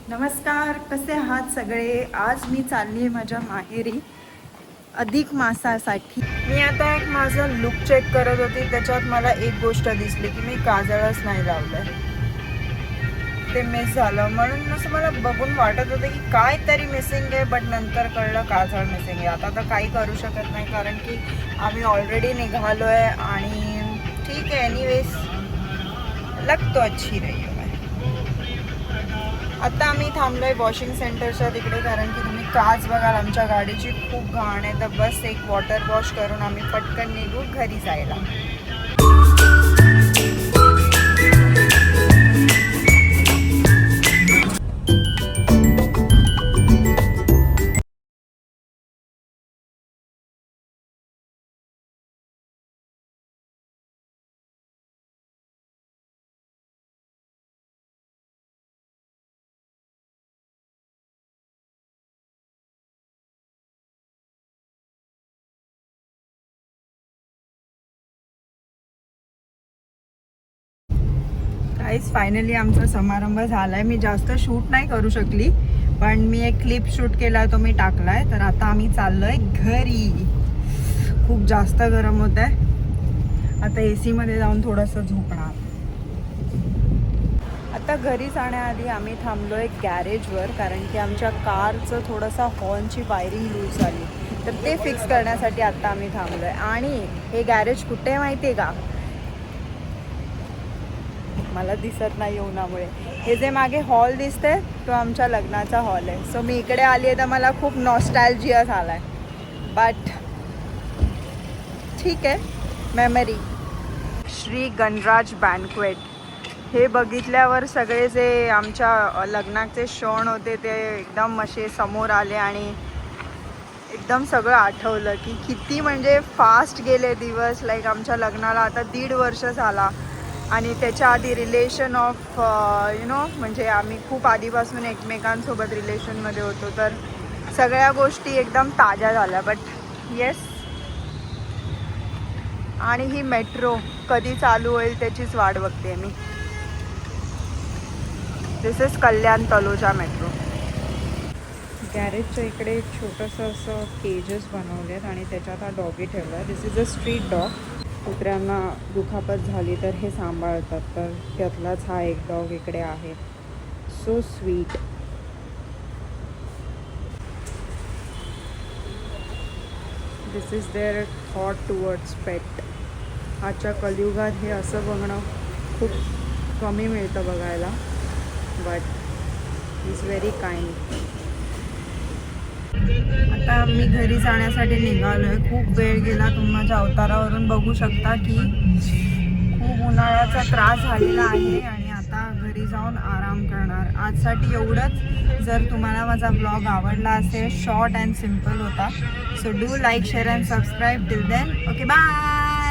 नमस्कार, कसे आहात सगळे. आज मी चालली आहे माझ्या माहेरी अधिक मासासाठी. मी आता एक माझा लुक चेक करत होती, त्याच्यात मला एक गोष्ट दिसली की मी काजळच नाही लावलंय. ते मिस झालं, म्हणून असं मला बघून वाटत होतं की काय तरी मिसिंग आहे, बट नंतर कळलं काजळ मिसिंग आहे. आता तर काही करू शकत नाही, कारण की आम्ही ऑलरेडी निघालो आहे आणि ठीक आहे. एनिवेज लग तो अच्छी रही है. आता आम्ही थांबलोय वॉशिंग सेंटरच्या तिकडे, कारण की तुम्ही काच बघाल आमच्या गाडीची खूप घाण आहे. तर बस एक वॉटर वॉश करून आम्ही पटकन निघू घरी जायला. काहीच फायनली आमचा समारंभ झालाय. मी जास्त शूट नाही करू शकली, पण मी एक क्लिप शूट केला, तो मी टाकलाय. तर आता आम्ही चाललोय घरी. खूप जास्त गरम होत आहे. आता AC मध्ये जाऊन थोडंसं झोपणार. आता घरी जाण्याआधी आम्ही थांबलोय गॅरेजवर, कारण की आमच्या कारचं थोडंसं हॉर्नची वायरिंग लूज झाली, तर ते फिक्स करण्यासाठी आता आम्ही थांबलोय. आणि हे गॅरेज कुठे आहे माहिती आहे का? मला दिसत नाही उन्हामुळे. हे जे मागे हॉल दिसते तो आमच्या लग्नाचा हॉल आहे. सो मी इकडे आली आहे तर मला खूप नॉस्टॅल्जिया झालाय, बट ठीक आहे, मेमरी. श्री गणराज बँक्वेट हे बघितल्यावर सगळे जे आमच्या लग्नाचे क्षण होते ते एकदम असे समोर आले आणि एकदम सगळं आठवलं की किती म्हणजे फास्ट गेले दिवस. लाईक आमच्या लग्नाला आता 1.5 वर्ष झाला आणि त्याच्या आधी रिलेशन ऑफ म्हणजे आम्ही खूप आधीपासून एकमेकांसोबत रिलेशनमध्ये होतो, तर सगळ्या गोष्टी एकदम ताज्या झाल्या. बट येस, आणि ही मेट्रो कधी चालू होईल त्याचीच वाट बघते मी. दिस इज कल्याण तलोजा मेट्रो. गॅरेजच्या इकडे एक छोटंसं असं केजेस बनवले आहेत आणि त्याच्यात हा डॉगी ठेवला आहे. दिस इज अ स्ट्रीट डॉग. कुत्र्यांना दुखापत झाली तर हे सांभाळतात, तर त्यातलाच हा एक डॉग इकडे आहे. So sweet. This is their thought towards pet. आजच्या कलियुगात हे असं बघणं खूप कमी मिळतं बघायला, बट इज व्हेरी काइंड. आता आम्ही घरी जाण्यासाठी निघालो आहे. खूप वेळ गेला. तुम्ही माझ्या अवतारावरून बघू शकता की खूप उन्हाळ्याचा त्रास झालेला आहे आणि आता घरी जाऊन आराम करणार. आजसाठी एवढंच. जर तुम्हाला माझा ब्लॉग आवडला असेल, शॉर्ट अँड सिम्पल होता, so do like, share and subscribe. Till then, okay, bye.